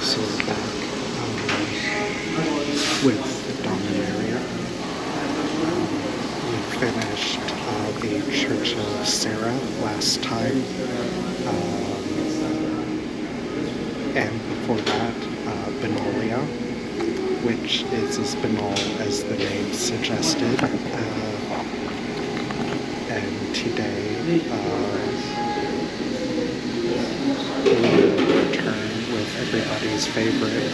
So we're back with Dominaria. We finished the Church of Sarah last time, and before that, Benolia, which is as banal as the name suggested. And today, we return with everybody's favorite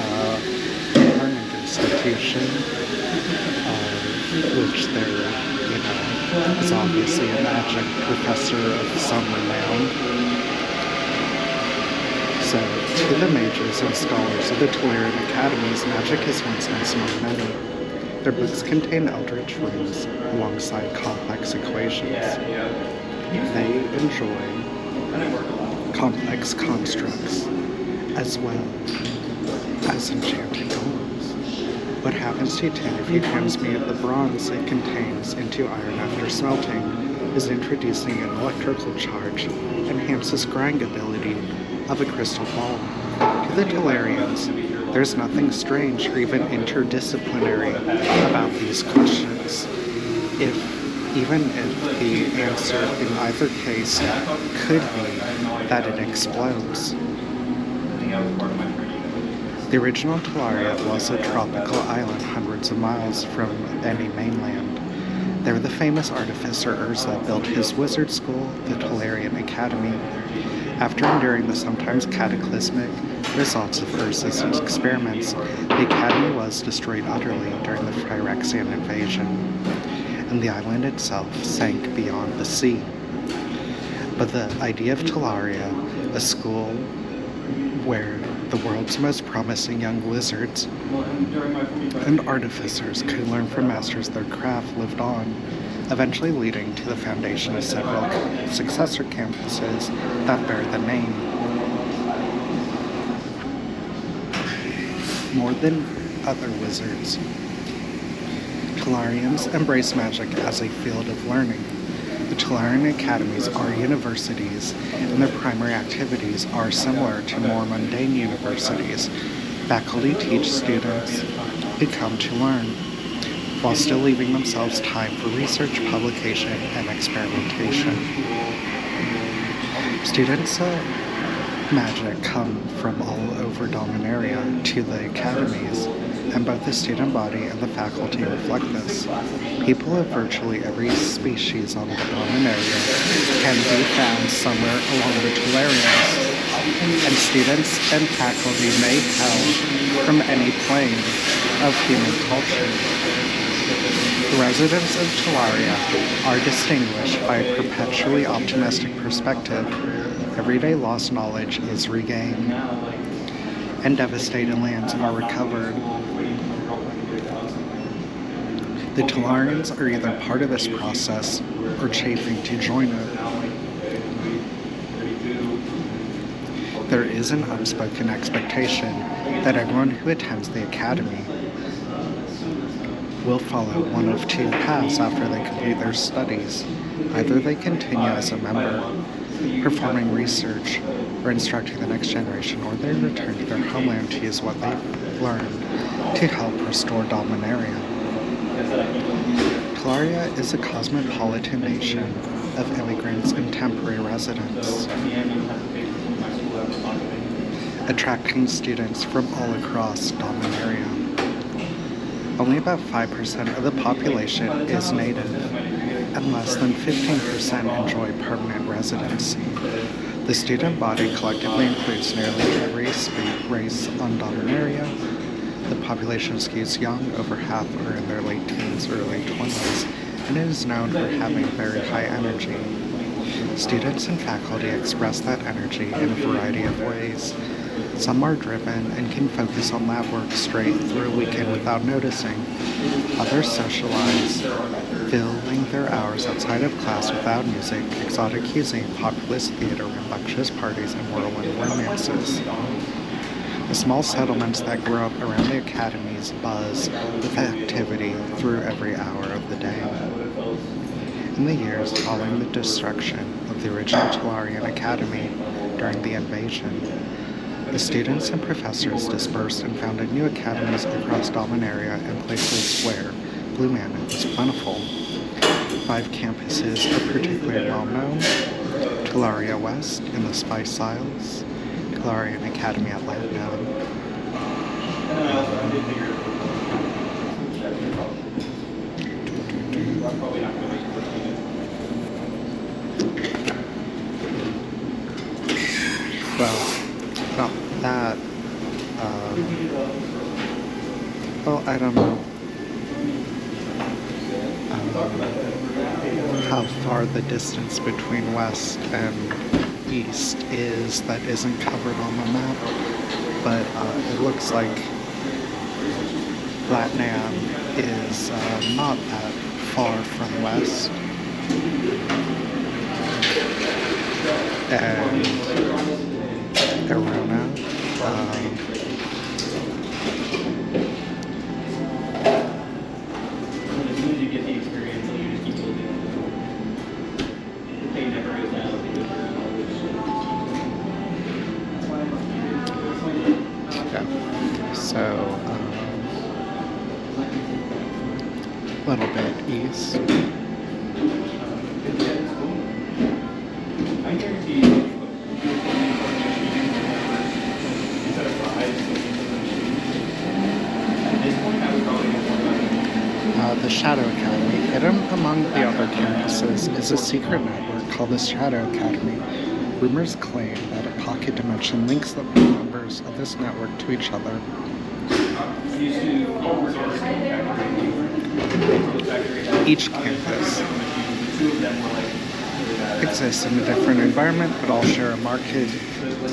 learning institution, which there, is obviously a magic professor of some renown. So, to the mages and scholars of the Tolarian academies, magic is one sense among many. Their books contain eldritch runes alongside complex equations. They enjoy complex constructs as well as enchanted golems. What happens to tin if you transmute the bronze it contains into iron after smelting is introducing an electrical charge enhances scrying ability of a crystal ball. To the Tolarians, there's nothing strange or even interdisciplinary about these questions. Even if the answer in either case could be that it explodes. The original Tolaria was a tropical island hundreds of miles from any mainland. There the famous artificer Urza built his wizard school, the Tolarian Academy. After enduring the sometimes cataclysmic results of Urza's experiments, the academy was destroyed utterly during the Phyrexian invasion, and the island itself sank beyond the sea. But the idea of Tolaria, a school where the world's most promising young wizards and artificers could learn from masters of their craft, lived on, eventually leading to the foundation of several successor campuses that bear the name. More than other wizards, Tolarians embrace magic as a field of learning. The Tolarian academies are universities, and their primary activities are similar to more mundane universities. Faculty teach students who come to learn, while still leaving themselves time for research, publication, and experimentation. Students of magic come from all over Dominaria to the academies, and both the student body and the faculty reflect this. People of virtually every species on the Dominaria can be found somewhere along the Tolarians, and students and faculty may hail from any plane of human culture. The residents of Tolaria are distinguished by a perpetually optimistic perspective. Everyday lost knowledge is regained, and devastated lands are recovered. The Tolarians are either part of this process or chafing to join it. There is an unspoken expectation that everyone who attends the academy will follow one of two paths after they complete their studies. Either they continue as a member, performing research or instructing the next generation, or they return to their homeland to use what they've learned to help restore Dominaria. Tolaria is a cosmopolitan nation of immigrants and temporary residents, attracting students from all across Dominaria. Only about 5% of the population is native, and less than 15% enjoy permanent residency. The student body collectively includes nearly every race on Dominaria. The population skews young, over half are in their late teens or early 20s, and it is known for having very high energy. Students and faculty express that energy in a variety of ways. Some are driven and can focus on lab work straight through a weekend without noticing. Others socialize, filling their hours outside of class without music, exotic cuisine, populist theater, rambunctious parties, and whirlwind romances. The small settlements that grow up around the academies buzz with activity through every hour of the day. In the years following the destruction of the original Tolarian Academy during the invasion, The students and professors dispersed and founded new academies across Dominaria and places where blue mana was plentiful. 5 campuses are particularly well known: Tolaria West in the Spice Isles, Tolarian Academy at Latnow, well, that, I don't know how far the distance between west and east is that isn't covered on the map, but it looks like Latnam is not that far from west, and Arona a little bit east. The Shadow Academy, hidden among the other campuses, is a secret network called the Shadow Academy. Rumors claim that a pocket dimension links the members of this network to each other. Each campus exists in a different environment, but all share a marked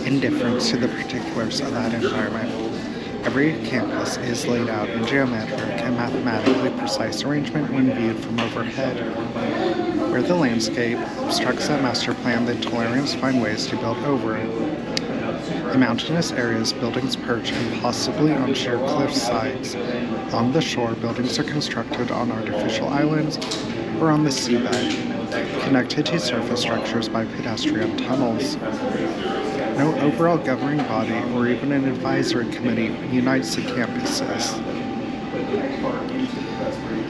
indifference to the particulars of that environment. Every campus is laid out in geometric and mathematically precise arrangement when viewed from overhead. Where the landscape obstructs that master plan, the Tolarians find ways to build over it. In mountainous areas, buildings perch impossibly on sheer cliff sides. Along the shore, buildings are constructed on artificial islands or on the seabed, connected to surface structures by pedestrian tunnels. No overall governing body or even an advisory committee unites the campuses.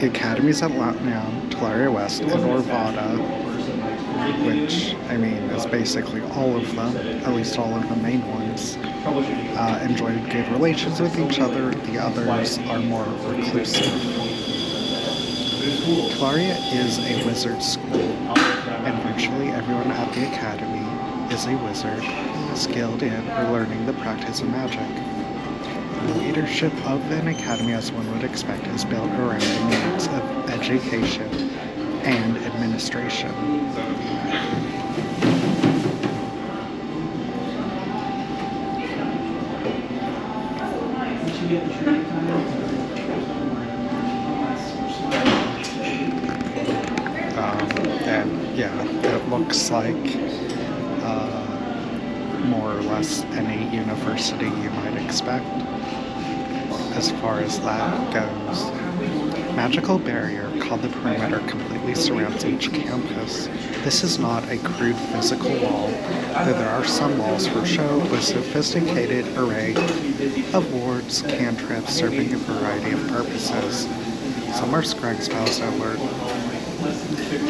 The academies at Latnam, Tolaria West, and Orvada, which, is basically all of them, at least all of the main ones, enjoy good relations with each other. The others are more reclusive. Tolaria is a wizard school, and virtually everyone at the academy is a wizard, skilled in or learning the practice of magic. The leadership of an academy, as one would expect, is built around the needs of education and administration. It looks like more or less any university you might expect as far as that goes. Magical barrier called the perimeter completely surrounds each campus. This is not a crude physical wall, though there are some walls for show with sophisticated array of wards, cantrips serving a variety of purposes. Some are scrying spells that alert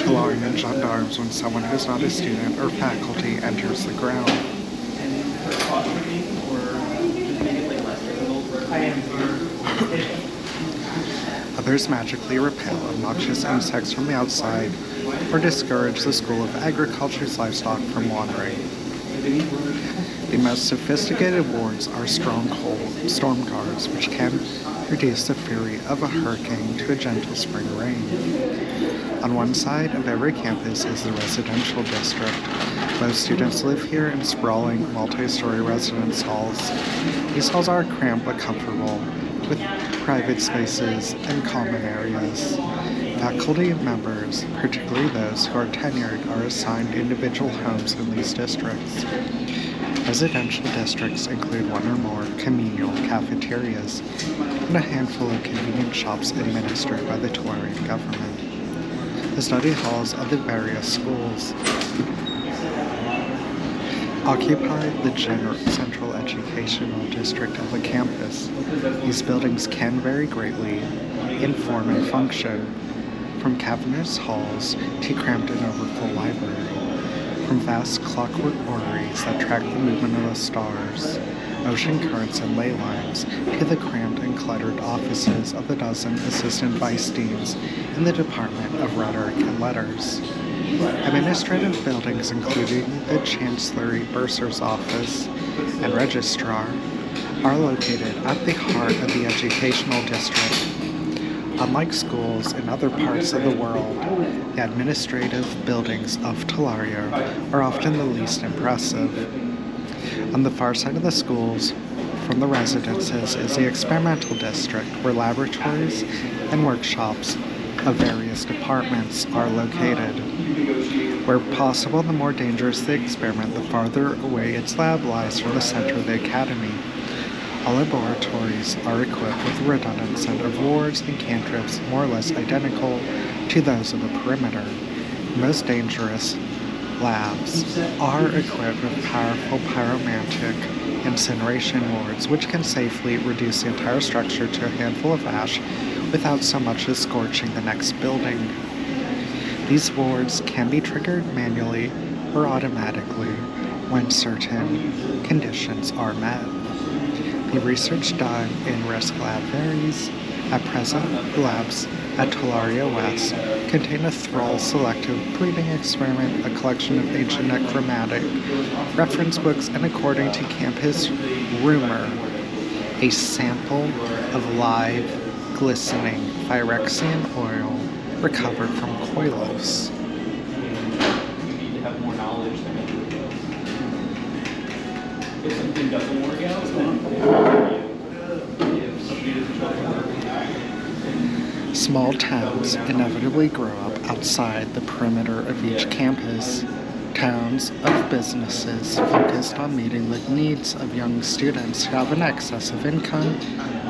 Tolarian gendarmes when someone who is not a student or faculty enters the ground. Others magically repel obnoxious insects from the outside or discourage the School of Agriculture's livestock from wandering. The most sophisticated wards are storm guards, which can reduce the fury of a hurricane to a gentle spring rain. On one side of every campus is the residential district. Most students live here in sprawling, multi-story residence halls. These halls are cramped but comfortable, with private spaces and common areas. Faculty members, particularly those who are tenured, are assigned individual homes in these districts. Residential districts include one or more communal cafeterias and a handful of convenience shops administered by the Tolarian government. The study halls of the various schools occupy the central educational district of the campus. These buildings can vary greatly in form and function, from cavernous halls to cramped and overfull library, from vast clockwork orreries that track the movement of the stars, ocean currents and ley lines, to the cramped and cluttered offices of the dozen assistant vice deans in the Department of Rhetoric and Letters. Administrative buildings, including the Chancellery Bursar's Office and Registrar, are located at the heart of the educational district. Unlike schools in other parts of the world, the administrative buildings of Tolaria are often the least impressive. On the far side of the schools, from the residences, is the experimental district, where laboratories and workshops of various departments are located. Where possible, the more dangerous the experiment, the farther away its lab lies from the center of the academy. All laboratories are equipped with a redundant set of wards and cantrips more or less identical to those of the perimeter. The most dangerous labs are equipped with powerful pyromantic incineration wards, which can safely reduce the entire structure to a handful of ash without so much as scorching the next building. These wards can be triggered manually or automatically when certain conditions are met. The research done in Risk Lab varies. At present, the labs at Tolaria West contain a thrall selective breeding experiment, a collection of ancient necromantic reference books, and according to campus rumor, a sample of live, glistening Phyrexian oil recovered from Koilos. Have more knowledge than if something doesn't work out, Small towns inevitably grow up outside the perimeter of each campus. Towns of businesses focused on meeting the needs of young students who have an excess of income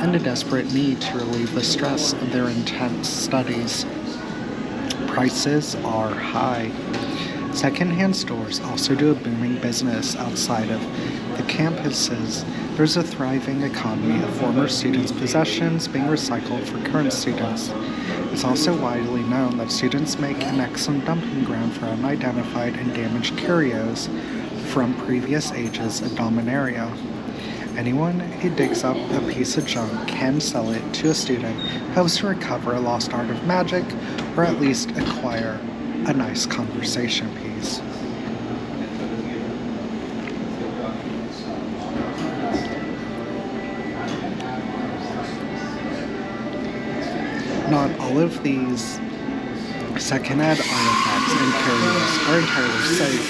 and a desperate need to relieve the stress of their intense studies. Prices are high. Secondhand stores also do a booming business outside of the campuses. There's a thriving economy of former students' possessions being recycled for current students. It's also widely known that students make an excellent dumping ground for unidentified and damaged curios from previous ages of Dominaria. Anyone who digs up a piece of junk can sell it to a student who hopes to recover a lost art of magic or at least acquire a nice conversation piece. Not all of these second-hand artifacts and curios are entirely safe.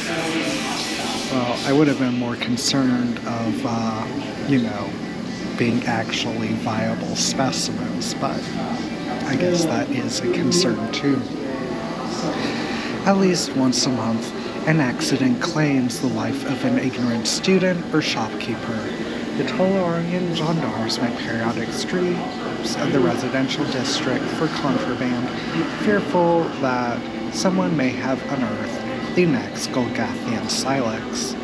Well, I would have been more concerned of, being actually viable specimens, but I guess that is a concern too. At least once a month, an accident claims the life of an ignorant student or shopkeeper. The Tolarian gendarmes make periodic streets of the residential district for contraband, fearful that someone may have unearthed the next Golgathian silex.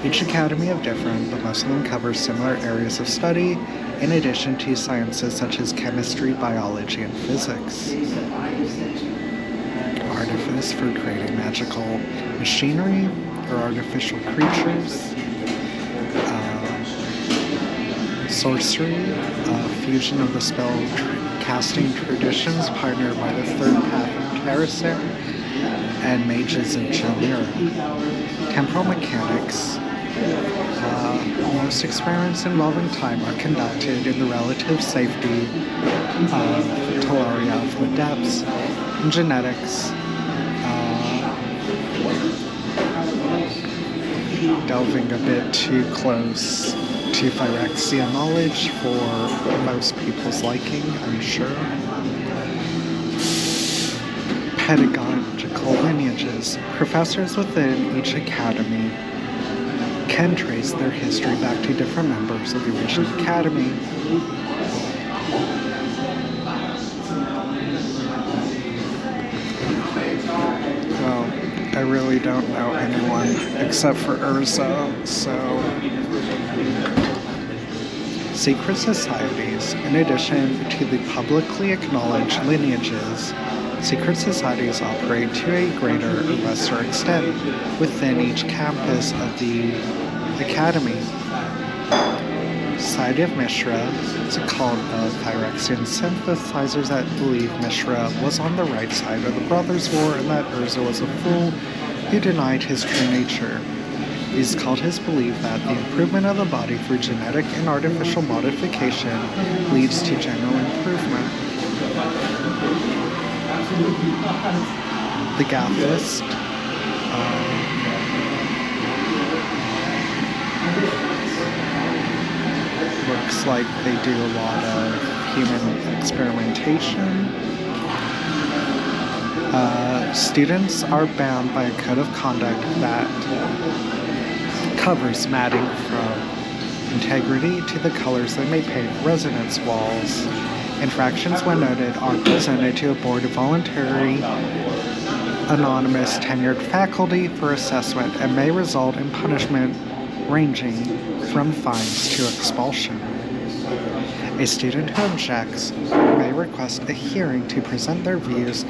Each academy of different, but most of them cover similar areas of study, in addition to sciences such as chemistry, biology, and physics. Artifice for creating magical machinery or artificial creatures. Sorcery, fusion of the spell casting traditions pioneered by the third path of Terracer and mages of Chimera. Temporal mechanics. Most experiments involving time are conducted in the relative safety of Tolaria of the depths. In genetics, delving a bit too close to Phyrexian knowledge for most people's liking, I'm sure. Pedagogical lineages. Professors within each academy can trace their history back to different members of the original academy. Well, I really don't know anyone except for Urza, so... Secret societies, in addition to the publicly acknowledged lineages, secret societies operate to a greater or lesser extent within each campus of the academy. Society of Mishra is a cult of Phyrexian sympathizers that believe Mishra was on the right side of the Brothers' War and that Urza was a fool who denied his true nature. These cultists believe that the improvement of the body through genetic and artificial modification leads to general improvement. The Gathist looks like they do a lot of human experimentation. Students are bound by a code of conduct that covers matting from integrity to the colors they may paint residence walls. Infractions, when noted, are presented to a board of voluntary, anonymous, tenured faculty for assessment and may result in punishment ranging from fines to expulsion. A student who objects may request a hearing to present their views.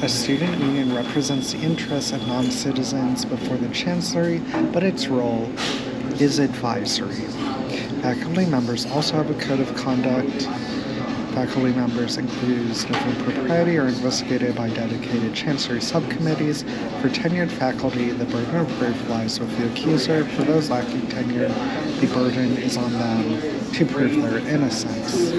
A student union represents the interests of non-citizens before the chancellery, but its role is advisory. Faculty members also have a code of conduct. Faculty members accused of impropriety are investigated by dedicated chancellery subcommittees. For tenured faculty, the burden of proof lies with the accuser. For those lacking tenure, the burden is on them to prove their innocence.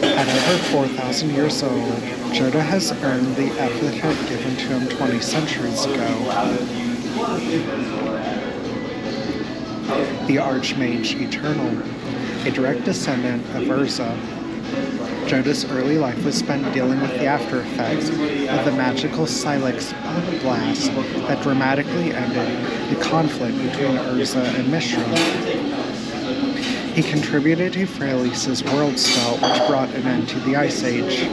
At over 4,000 years old, Joda has earned the epithet given to him 20 centuries ago. The Archmage Eternal, a direct descendant of Urza. Joda's early life was spent dealing with the after effects of the magical Silex blast that dramatically ended the conflict between Urza and Mishra. He contributed to Freyalis's world spell, which brought an end to the Ice Age.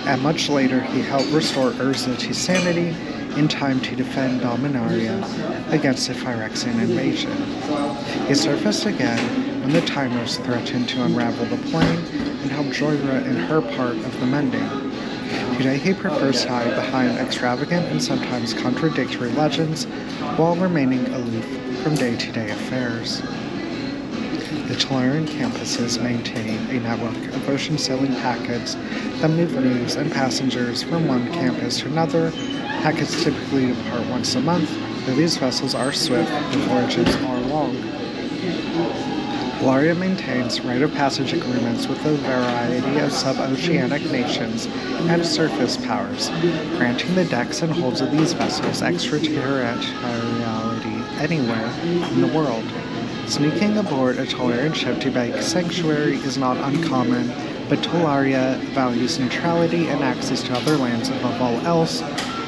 And much later, he helped restore Urza to sanity in time to defend Dominaria against a Phyrexian invasion. He surfaced again when the Timers threatened to unravel the plane and help Joyra in her part of the mending. Today he prefers to hide behind extravagant and sometimes contradictory legends while remaining aloof from day-to-day affairs. The Tolarian campuses maintain a network of ocean sailing packets that move news and passengers from one campus to another. Packets typically depart once a month, though these vessels are swift and voyages are long. Tolaria maintains rite of passage agreements with a variety of sub-oceanic nations and surface powers, granting the decks and holds of these vessels extraterritoriality anywhere in the world. Sneaking aboard a Tolarian ship to beg sanctuary is not uncommon, but Tolaria values neutrality and access to other lands above all else,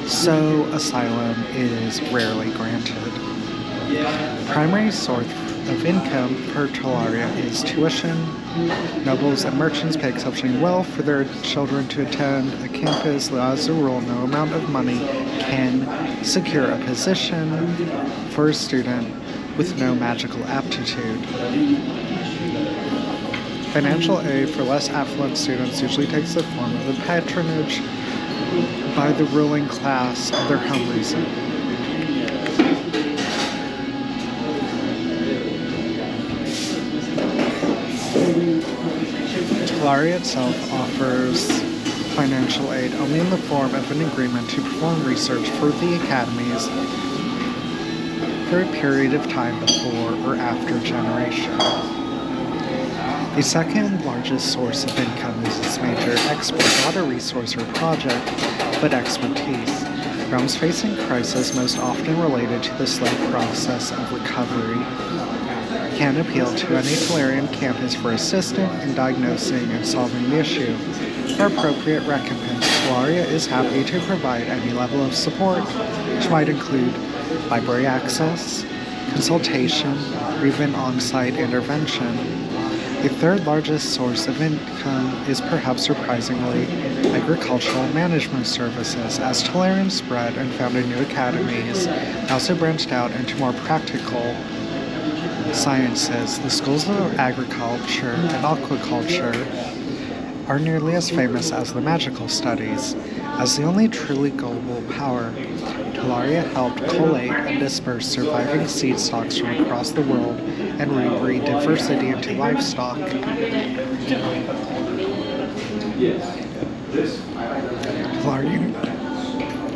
so asylum is rarely granted. The primary source of income per Tolaria is tuition. Nobles and merchants pay exceptionally well for their children to attend a campus. As a rule, no amount of money can secure a position for a student with no magical aptitude. Financial aid for less affluent students usually takes the form of the patronage by the ruling class of their home region. Tolaria itself offers financial aid only in the form of an agreement to perform research for the academies for a period of time before or after generation. The second largest source of income is its major export, not a resource or project, but expertise. Realms facing crisis, most often related to the slow process of recovery, can appeal to any Tolarian campus for assistance in diagnosing and solving the issue. For appropriate recompense, Tolaria is happy to provide any level of support, which might include library access, consultation, or even on-site intervention. The third largest source of income is perhaps surprisingly agricultural management services. As Tolarian spread and founded new academies, they also branched out into more practical sciences. The schools of agriculture and aquaculture are nearly as famous as the magical studies. As the only truly global power, Tolarian helped collate and disperse surviving seed stocks from across the world and rebreed diversity into livestock. Tolarian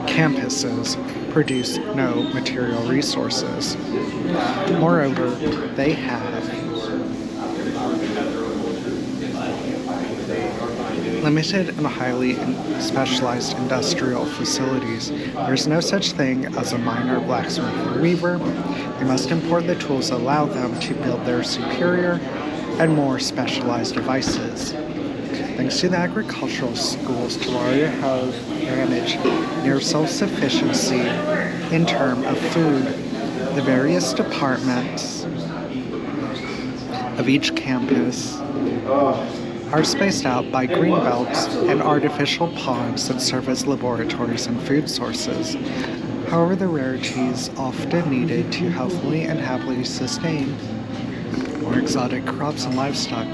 campuses produce no material resources. Moreover, they have limited and highly specialized industrial facilities. There is no such thing as a miner, blacksmith, or weaver. They must import the tools that allow them to build their superior and more specialized devices. Thanks to the agricultural schools, Tolaria has managed near self-sufficiency in terms of food. The various departments of each campus are spaced out by green belts and artificial ponds that serve as laboratories and food sources. However, the rarities often needed to healthily and happily sustain more exotic crops and livestock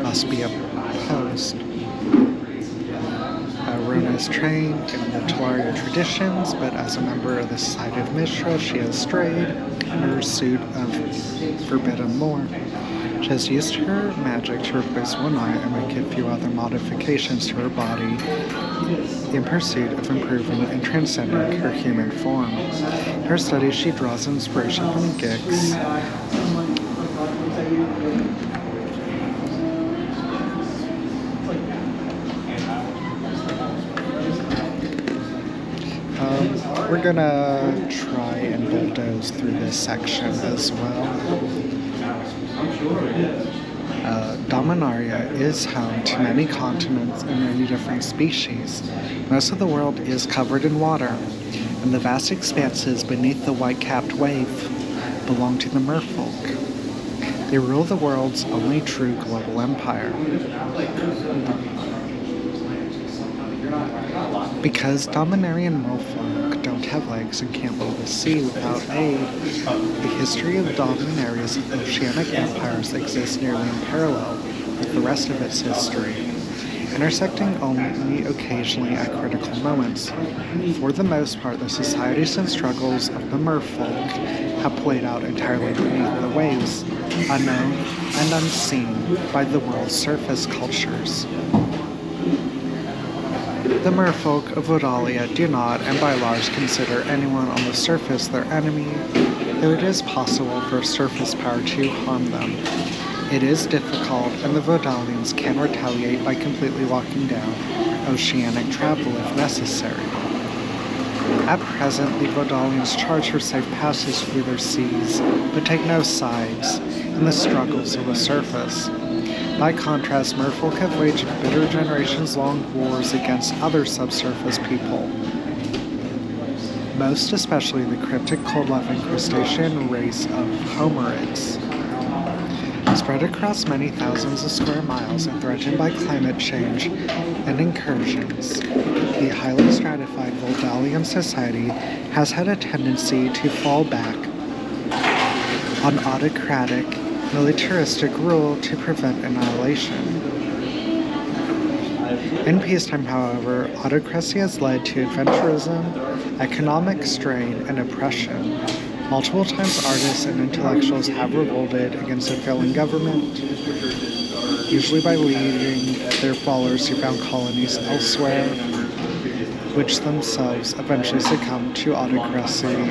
must be opposed. Rona is trained in the Tolarian traditions, but as a member of the Society of Mishra, she has strayed in pursuit of forbidden lore. She has used her magic to replace one eye and make a few other modifications to her body in pursuit of improving and transcending her human form. In her studies, she draws inspiration from gigs, we're gonna try and bulldoze through this section as well. Dominaria is home to many continents and many different species. Most of the world is covered in water, and the vast expanses beneath the white-capped wave belong to the merfolk. They rule the world's only true global empire. Because Dominarian merfolk don't have legs and can't leave the sea without aid, the history of Dominaria's oceanic empires exists nearly in parallel with the rest of its history, intersecting only occasionally at critical moments. For the most part, the societies and struggles of the merfolk have played out entirely beneath the waves, unknown and unseen by the world's surface cultures. The merfolk of Vodalia do not, and by large, consider anyone on the surface their enemy, though it is possible for surface power to harm them. It is difficult, and the Vodalians can retaliate by completely locking down oceanic travel if necessary. At present, the Vodalians charge for safe passage through their seas, but take no sides in the struggles of the surface. By contrast, merfolk have waged bitter generations-long wars against other subsurface people, most especially the cryptic cold-loving crustacean race of hominids. Spread across many thousands of square miles and threatened by climate change and incursions, the highly stratified Voldalian society has had a tendency to fall back on autocratic, militaristic rule to prevent annihilation. In peacetime, however, autocracy has led to adventurism, economic strain, and oppression. Multiple times artists and intellectuals have revolted against a failing government, usually by leading their followers to found colonies elsewhere, which themselves eventually succumb to autocracy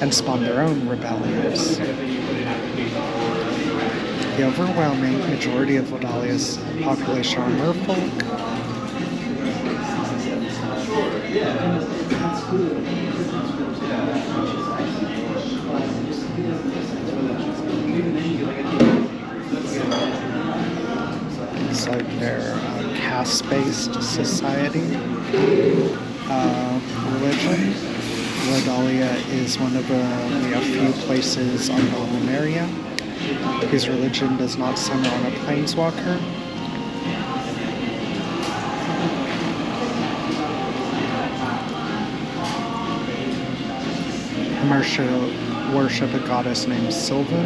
and spawn their own rebellions. The overwhelming majority of Vodalia's population are merfolk. It's like their caste-based society. Religion. Vodalia is one of only a few places on Dominaria whose religion does not center on a planeswalker. The worship a goddess named Sylvan,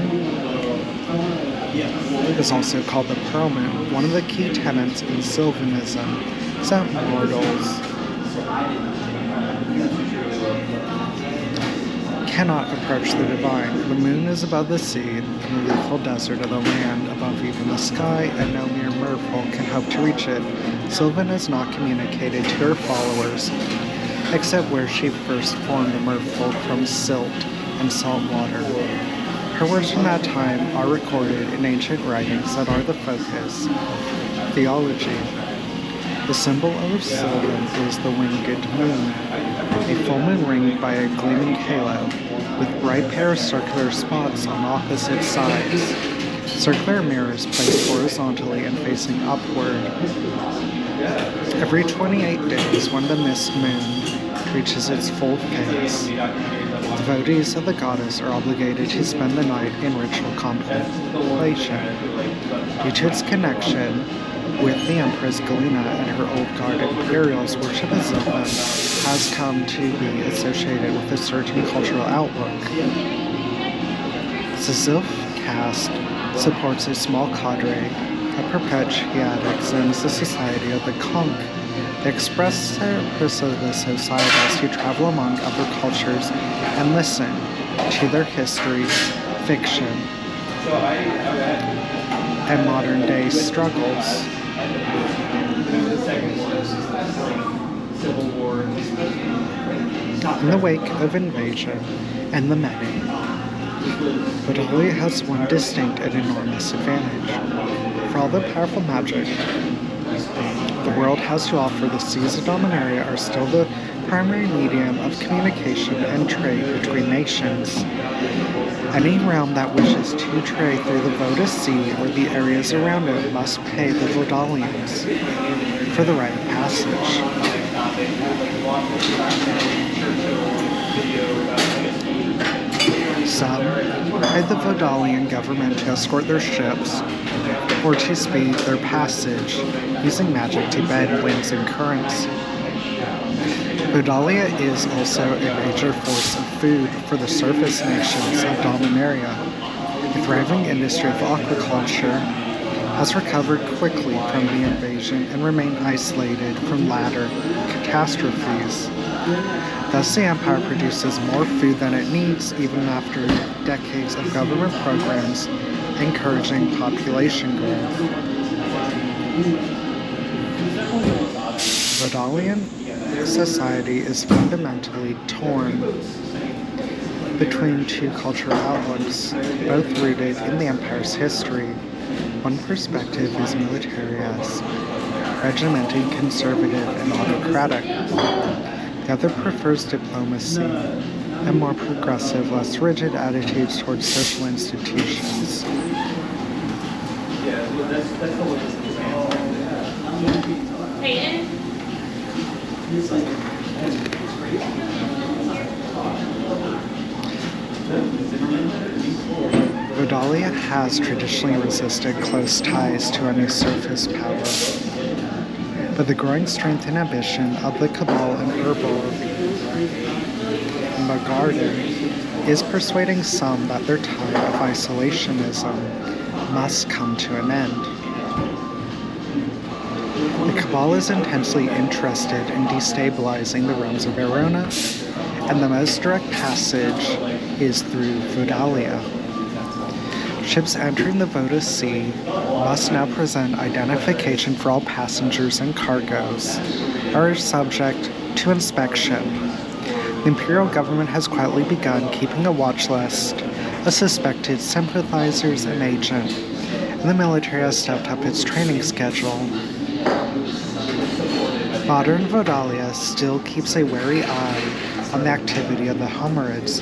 is also called the Pearl Moon. One of the key tenets in Sylvanism is that mortals cannot approach the divine. The moon is above the sea, and the lethal desert of the land above even the sky, and no mere merfolk can hope to reach it. Sylvan is not communicated to her followers, except where she first formed the merfolk from silt and salt water. Her words from that time are recorded in ancient writings that are the focus of theology. The symbol of Sylvan is the winged moon, a full moon ringed by a gleaming halo, with bright pair of circular spots on opposite sides. Circular mirrors placed horizontally and facing upward. Every 28 days, when the mist moon reaches its full phase, devotees of the goddess are obligated to spend the night in ritual contemplation. Due to its connection with the Empress Galena and her old guard Imperials, worship of Sylvan has come to be associated with a certain cultural outlook. The Sylph caste supports a small cadre of perpetuatics and the Society of the Conch. They express their purpose of the societies who travel among other cultures and listen to their histories, fiction, and modern-day struggles. In the wake of invasion and the many, Vodalia has one distinct and enormous advantage. For all the powerful magic the world has to offer, the seas of Dominaria are still the primary medium of communication and trade between nations. Any realm that wishes to trade through the Voda Sea or the areas around it must pay the Vodalians for the right of passage. Some pay the Vodalian government to escort their ships or to speed their passage using magic to bend winds and currents. Vodalia is also a major source of food for the surface nations of Dominaria. The thriving industry of aquaculture has recovered quickly from the invasion and remained isolated from latter catastrophes. Thus, the Empire produces more food than it needs, even after decades of government programs encouraging population growth. Vodalian society is fundamentally torn between two cultural outlooks, both rooted in the Empire's history. One perspective is militarist, regimented, conservative, and autocratic. The other prefers diplomacy and more progressive, less rigid attitudes towards social institutions. Peyton? Vodalia has traditionally resisted close ties to any surface power, but the growing strength and ambition of the Cabal and Herbal Magarden is persuading some that their time of isolationism must come to an end. The Cabal is intensely interested in destabilizing the realms of Verona, and the most direct passage is through Vodalia. Ships entering the Voda Sea must now present identification for all passengers and cargoes, are subject to inspection. The Imperial government has quietly begun keeping a watch list of suspected sympathizers and agents, and the military has stepped up its training schedule. Modern Vodalia still keeps a wary eye on the activity of the Homerids.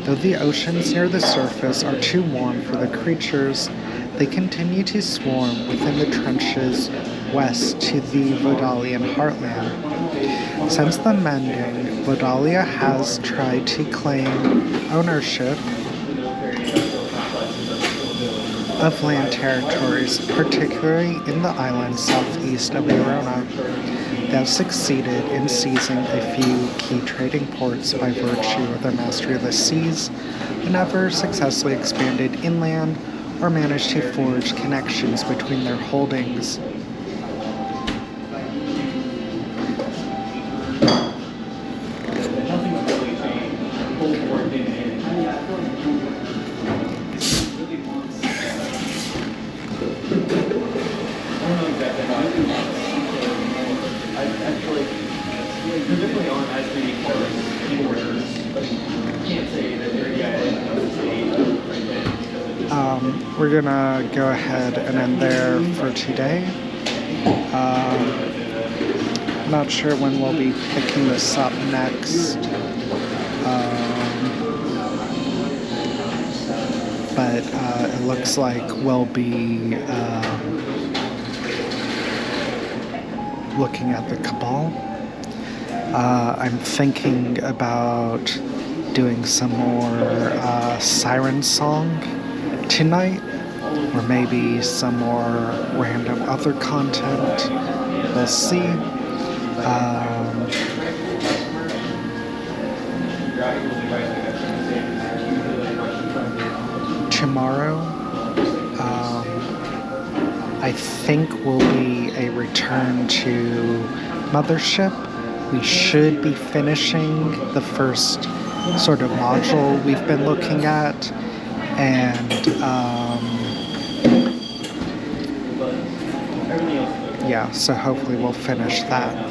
Though the oceans near the surface are too warm for the creatures, they continue to swarm within the trenches west to the Vodalian heartland. Since the mending, Vodalia has tried to claim ownership of land territories, particularly in the islands southeast of Verona. They have succeeded in seizing a few key trading ports by virtue of their mastery of the seas, but never successfully expanded inland or managed to forge connections between their holdings. Nothing's really changed. Cold War didn't end. I don't know exactly how I feel about it. I feel like there definitely aren't as many cars anywhere, but you can't say that they're right then. We're gonna go ahead and end there for today. Not sure when we'll be picking this up next. But it looks like we'll be looking at the Cabal. I'm thinking about doing some more Siren Song tonight, or maybe some more random other content. We'll see. Tomorrow, I think will be a return to Mothership. We should be finishing the first sort of module we've been looking at, and yeah, so hopefully we'll finish that.